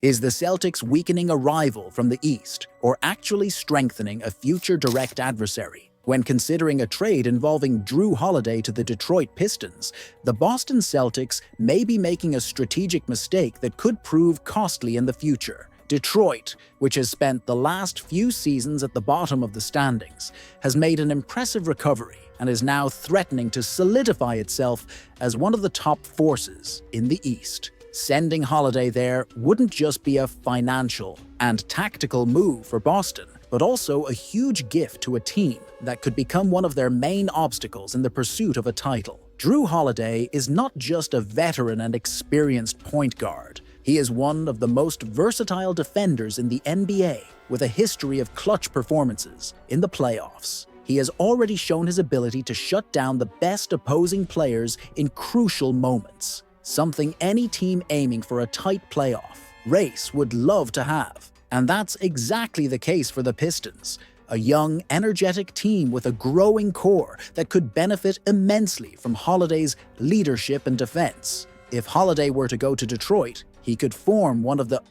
Is the Celtics weakening a rival from the East or actually strengthening a future direct adversary? When considering a trade involving Jrue Holiday to the Detroit Pistons, the Boston Celtics may be making a strategic mistake that could prove costly in the future. Detroit, which has spent the last few seasons at the bottom of the standings, has made an impressive recovery and is now threatening to solidify itself as one of the top forces in the East. Sending Holiday there wouldn't just be a financial and tactical move for Boston, but also a huge gift to a team that could become one of their main obstacles in the pursuit of a title. Jrue Holiday is not just a veteran and experienced point guard. He is one of the most versatile defenders in the NBA, with a history of clutch performances in the playoffs. He has already shown his ability to shut down the best opposing players in crucial moments, something any team aiming for a tight playoff race would love to have. And that's exactly the case for the Pistons, a young, energetic team with a growing core that could benefit immensely from Holiday's leadership and defense. If Holiday were to go to Detroit, he could form one of the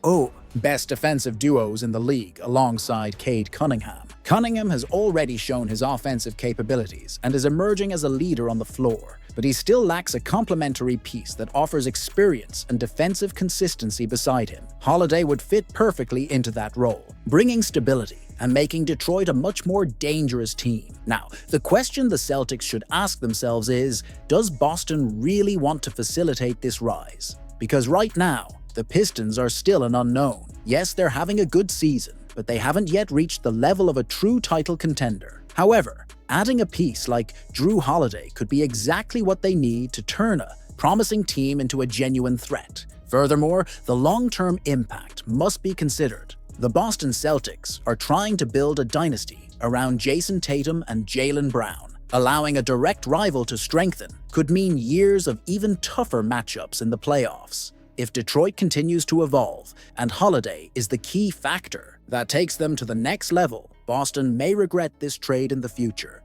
best defensive duos in the league alongside Cade Cunningham. Cunningham has already shown his offensive capabilities and is emerging as a leader on the floor, but he still lacks a complementary piece that offers experience and defensive consistency beside him. Holiday would fit perfectly into that role, bringing stability and making Detroit a much more dangerous team. Now, the question the Celtics should ask themselves is, does Boston really want to facilitate this rise? Because right now, the Pistons are still an unknown. Yes, they're having a good season, but they haven't yet reached the level of a true title contender. However, adding a piece like Jrue Holiday could be exactly what they need to turn a promising team into a genuine threat. Furthermore, the long-term impact must be considered. The Boston Celtics are trying to build a dynasty around Jason Tatum and Jaylen Brown. Allowing a direct rival to strengthen could mean years of even tougher matchups in the playoffs. If Detroit continues to evolve and Holiday is the key factor that takes them to the next level, Boston may regret this trade in the future.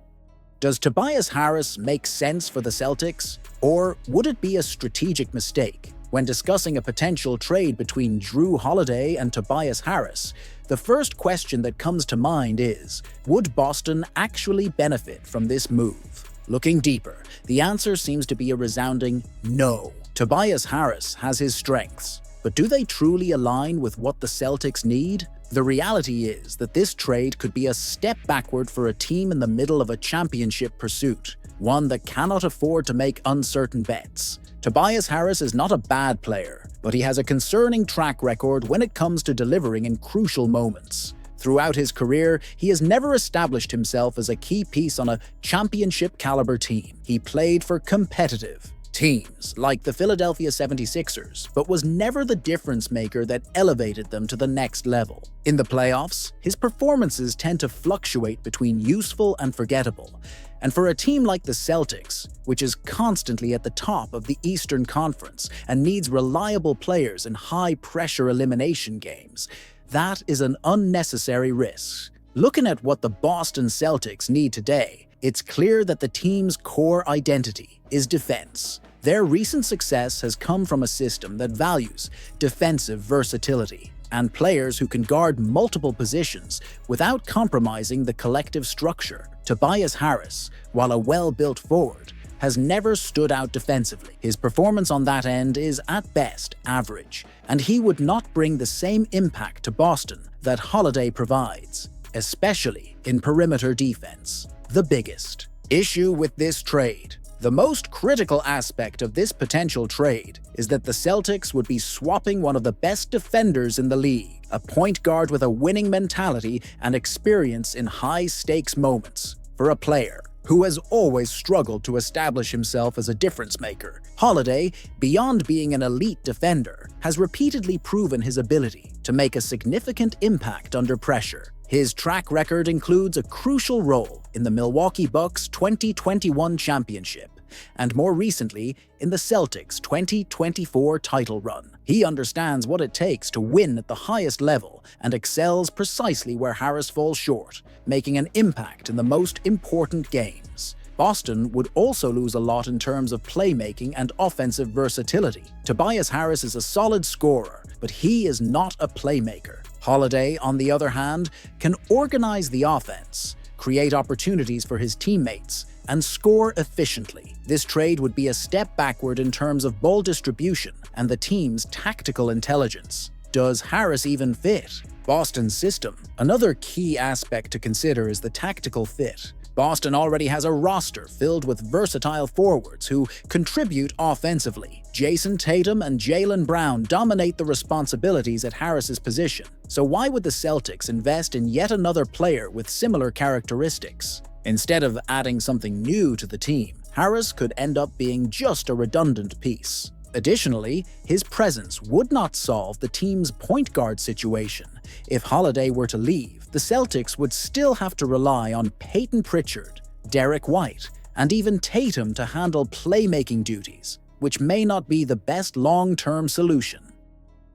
Does Tobias Harris make sense for the Celtics, or would it be a strategic mistake? When discussing a potential trade between Jrue Holiday and Tobias Harris, the first question that comes to mind is, would Boston actually benefit from this move? Looking deeper, the answer seems to be a resounding no. Tobias Harris has his strengths, but do they truly align with what the Celtics need? The reality is that this trade could be a step backward for a team in the middle of a championship pursuit, one that cannot afford to make uncertain bets. Tobias Harris is not a bad player, but he has a concerning track record when it comes to delivering in crucial moments. Throughout his career, he has never established himself as a key piece on a championship-caliber team. He played for competitive teams like the Philadelphia 76ers, but was never the difference maker that elevated them to the next level. In the playoffs, his performances tend to fluctuate between useful and forgettable. And for a team like the Celtics, which is constantly at the top of the Eastern Conference and needs reliable players in high-pressure elimination games, that is an unnecessary risk. Looking at what the Boston Celtics need today, it's clear that the team's core identity is defense. Their recent success has come from a system that values defensive versatility and players who can guard multiple positions without compromising the collective structure. Tobias Harris, while a well-built forward, has never stood out defensively. His performance on that end is at best average, and he would not bring the same impact to Boston that Holiday provides, especially in perimeter defense. The biggest issue with this trade. The most critical aspect of this potential trade is that the Celtics would be swapping one of the best defenders in the league, a point guard with a winning mentality and experience in high-stakes moments, for a player who has always struggled to establish himself as a difference maker. Holiday, beyond being an elite defender, has repeatedly proven his ability to make a significant impact under pressure. His track record includes a crucial role in the Milwaukee Bucks' 2021 championship, and more recently, in the Celtics' 2024 title run. He understands what it takes to win at the highest level and excels precisely where Harris falls short, making an impact in the most important games. Boston would also lose a lot in terms of playmaking and offensive versatility. Tobias Harris is a solid scorer, but he is not a playmaker. Holiday, on the other hand, can organize the offense, create opportunities for his teammates, and score efficiently. This trade would be a step backward in terms of ball distribution and the team's tactical intelligence. Does Harris even fit Boston's system? Another key aspect to consider is the tactical fit. Boston already has a roster filled with versatile forwards who contribute offensively. Jason Tatum and Jaylen Brown dominate the responsibilities at Harris's position. So why would the Celtics invest in yet another player with similar characteristics? Instead of adding something new to the team, Harris could end up being just a redundant piece. Additionally, his presence would not solve the team's point guard situation. If Holiday were to leave, the Celtics would still have to rely on Peyton Pritchard, Derek White, and even Tatum to handle playmaking duties, which may not be the best long-term solution.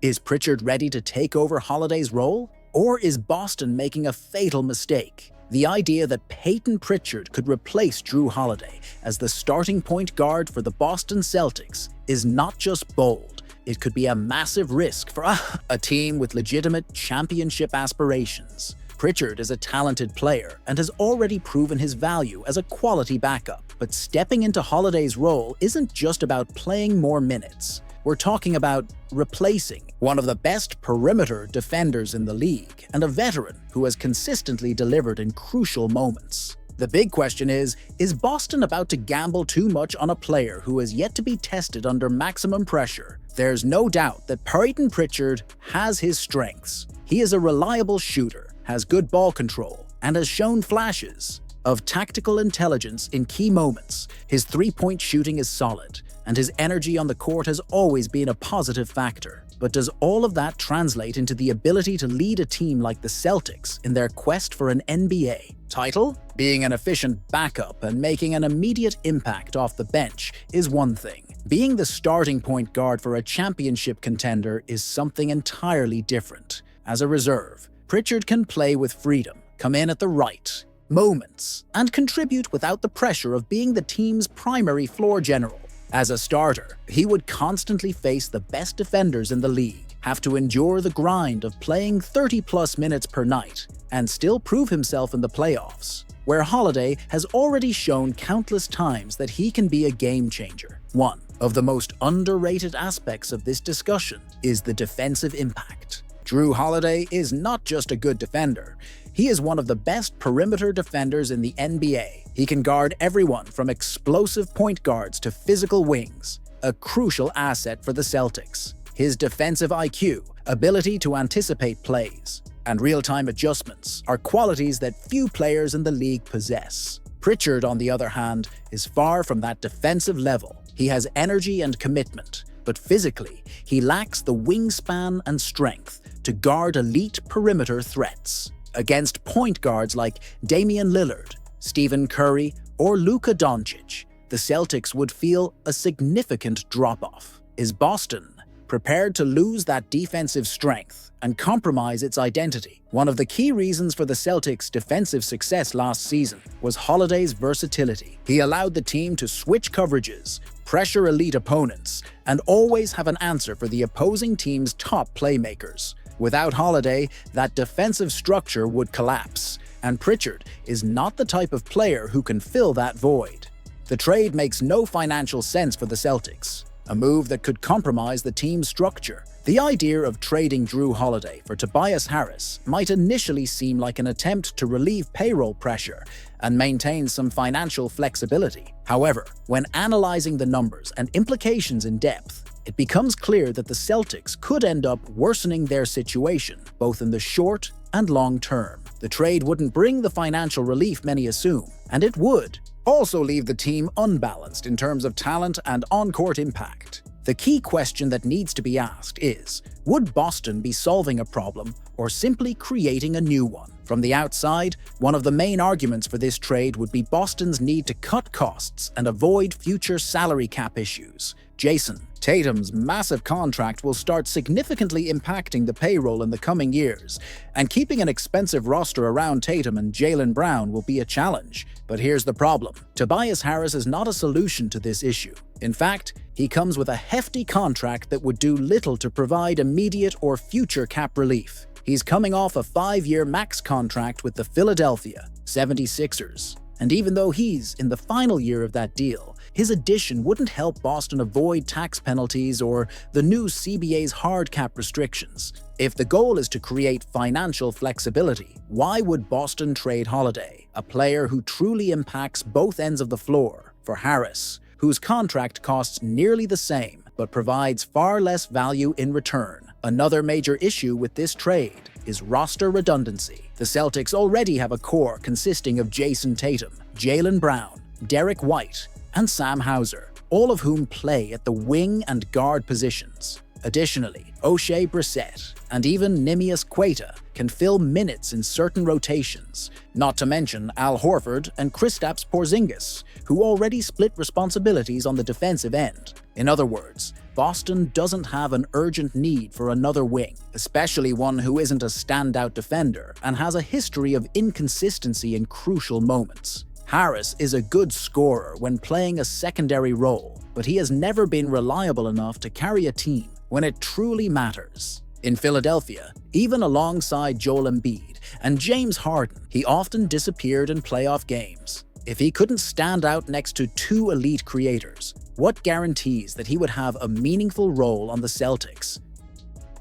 Is Pritchard ready to take over Holiday's role? Or is Boston making a fatal mistake? The idea that Peyton Pritchard could replace Jrue Holiday as the starting point guard for the Boston Celtics is not just bold, it could be a massive risk for a team with legitimate championship aspirations. Pritchard is a talented player and has already proven his value as a quality backup, but stepping into Holiday's role isn't just about playing more minutes. We're talking about replacing one of the best perimeter defenders in the league and a veteran who has consistently delivered in crucial moments. The big question is Boston about to gamble too much on a player who has yet to be tested under maximum pressure? There's no doubt that Peyton Pritchard has his strengths. He is a reliable shooter, has good ball control, and has shown flashes of tactical intelligence in key moments. His three-point shooting is solid, and his energy on the court has always been a positive factor. But does all of that translate into the ability to lead a team like the Celtics in their quest for an NBA title? Being an efficient backup and making an immediate impact off the bench is one thing. Being the starting point guard for a championship contender is something entirely different. As a reserve, Pritchard can play with freedom, come in at the right moments, and contribute without the pressure of being the team's primary floor general. As a starter, he would constantly face the best defenders in the league, have to endure the grind of playing 30-plus minutes per night, and still prove himself in the playoffs, where Holiday has already shown countless times that he can be a game-changer. One of the most underrated aspects of this discussion is the defensive impact. Jrue Holiday is not just a good defender, he is one of the best perimeter defenders in the NBA. He can guard everyone from explosive point guards to physical wings, a crucial asset for the Celtics. His defensive IQ, ability to anticipate plays, and real-time adjustments are qualities that few players in the league possess. Pritchard, on the other hand, is far from that defensive level. He has energy and commitment, but physically, he lacks the wingspan and strength to guard elite perimeter threats. Against point guards like Damian Lillard, Stephen Curry, or Luka Doncic, the Celtics would feel a significant drop-off. Is Boston prepared to lose that defensive strength and compromise its identity? One of the key reasons for the Celtics' defensive success last season was Holiday's versatility. He allowed the team to switch coverages, pressure elite opponents, and always have an answer for the opposing team's top playmakers. Without Holiday, that defensive structure would collapse, and Pritchard is not the type of player who can fill that void. The trade makes no financial sense for the Celtics, a move that could compromise the team's structure. The idea of trading Jrue Holiday for Tobias Harris might initially seem like an attempt to relieve payroll pressure and maintain some financial flexibility. However, when analyzing the numbers and implications in depth, it becomes clear that the Celtics could end up worsening their situation, both in the short and long term. The trade wouldn't bring the financial relief many assume, and it would also leave the team unbalanced in terms of talent and on-court impact. The key question that needs to be asked is, Would Boston be solving a problem or simply creating a new one? From the outside, one of the main arguments for this trade would be Boston's need to cut costs and avoid future salary cap issues. Jason Tatum's massive contract will start significantly impacting the payroll in the coming years, and keeping an expensive roster around Tatum and Jaylen Brown will be a challenge. But here's the problem. Tobias Harris is not a solution to this issue. In fact, he comes with a hefty contract that would do little to provide immediate or future cap relief. He's coming off a 5-year max contract with the Philadelphia 76ers. And even though he's in the final year of that deal, his addition wouldn't help Boston avoid tax penalties or the new CBA's hard cap restrictions. If the goal is to create financial flexibility, why would Boston trade Holiday, a player who truly impacts both ends of the floor, for Harris, whose contract costs nearly the same but provides far less value in return? Another major issue with this trade is roster redundancy. The Celtics already have a core consisting of Jason Tatum, Jaylen Brown, Derek White, and Sam Hauser, all of whom play at the wing and guard positions. Additionally, O'Shea Brissett and even Neemias Queta can fill minutes in certain rotations, not to mention Al Horford and Kristaps Porzingis, who already split responsibilities on the defensive end. In other words, Boston doesn't have an urgent need for another wing, especially one who isn't a standout defender and has a history of inconsistency in crucial moments. Harris is a good scorer when playing a secondary role, but he has never been reliable enough to carry a team when it truly matters. In Philadelphia, even alongside Joel Embiid and James Harden, he often disappeared in playoff games. If he couldn't stand out next to two elite creators, what guarantees that he would have a meaningful role on the Celtics?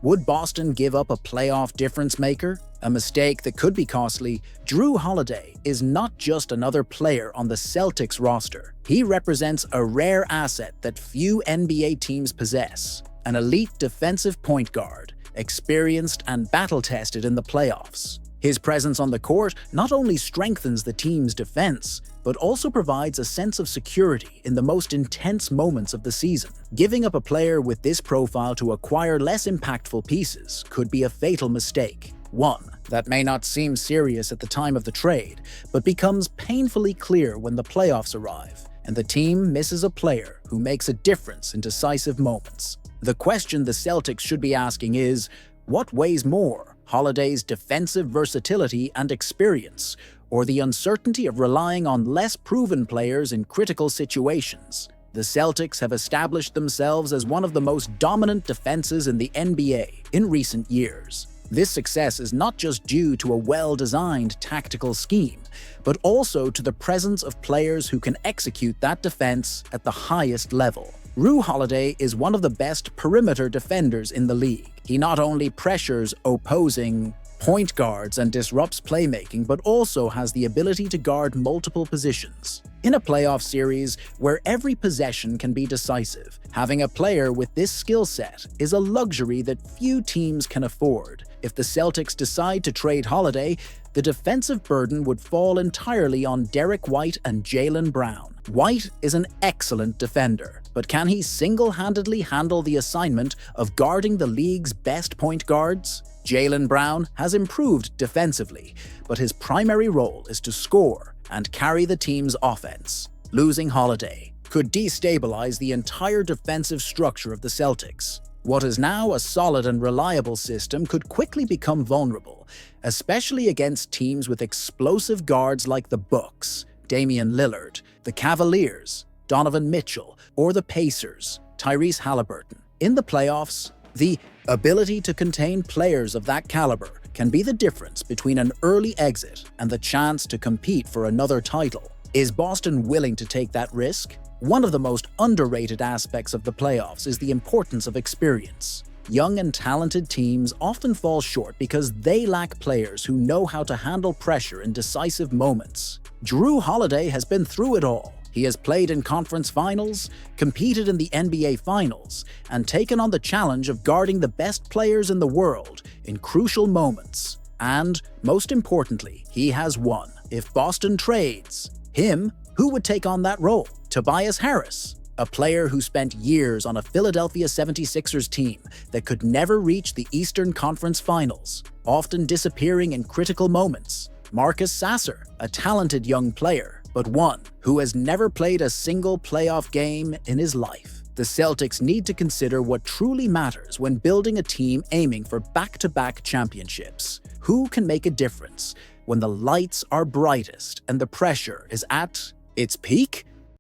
Would Boston give up a playoff difference maker? A mistake that could be costly. Jrue Holiday is not just another player on the Celtics roster. He represents a rare asset that few NBA teams possess. An elite defensive point guard, experienced and battle-tested in the playoffs. His presence on the court not only strengthens the team's defense, but also provides a sense of security in the most intense moments of the season. Giving up a player with this profile to acquire less impactful pieces could be a fatal mistake. One that may not seem serious at the time of the trade, but becomes painfully clear when the playoffs arrive, and the team misses a player who makes a difference in decisive moments. The question the Celtics should be asking is, what weighs more, Holiday's defensive versatility and experience, or the uncertainty of relying on less proven players in critical situations? The Celtics have established themselves as one of the most dominant defenses in the NBA in recent years. This success is not just due to a well-designed tactical scheme, but also to the presence of players who can execute that defense at the highest level. Jrue Holiday is one of the best perimeter defenders in the league. He not only pressures opposing point guards and disrupts playmaking, but also has the ability to guard multiple positions. In a playoff series where every possession can be decisive, having a player with this skill set is a luxury that few teams can afford. If the Celtics decide to trade Holiday, the defensive burden would fall entirely on Derek White and Jaylen Brown. White is an excellent defender, but can he single-handedly handle the assignment of guarding the league's best point guards? Jaylen Brown has improved defensively, but his primary role is to score and carry the team's offense. Losing Holiday could destabilize the entire defensive structure of the Celtics. What is now a solid and reliable system could quickly become vulnerable, especially against teams with explosive guards like the Bucks, Damian Lillard, the Cavaliers, Donovan Mitchell, or the Pacers, Tyrese Halliburton. In the playoffs, the ability to contain players of that caliber can be the difference between an early exit and the chance to compete for another title. Is Boston willing to take that risk? One of the most underrated aspects of the playoffs is the importance of experience. Young and talented teams often fall short because they lack players who know how to handle pressure in decisive moments. Jrue Holiday has been through it all. He has played in conference finals, competed in the NBA Finals, and taken on the challenge of guarding the best players in the world in crucial moments. And, most importantly, he has won. If Boston trades him, who would take on that role? Tobias Harris? a player who spent years on a Philadelphia 76ers team that could never reach the Eastern Conference Finals, often disappearing in critical moments. Marcus Sasser, a talented young player, but one who has never played a single playoff game in his life. The Celtics need to consider what truly matters when building a team aiming for back-to-back championships. Who can make a difference when the lights are brightest and the pressure is at its peak?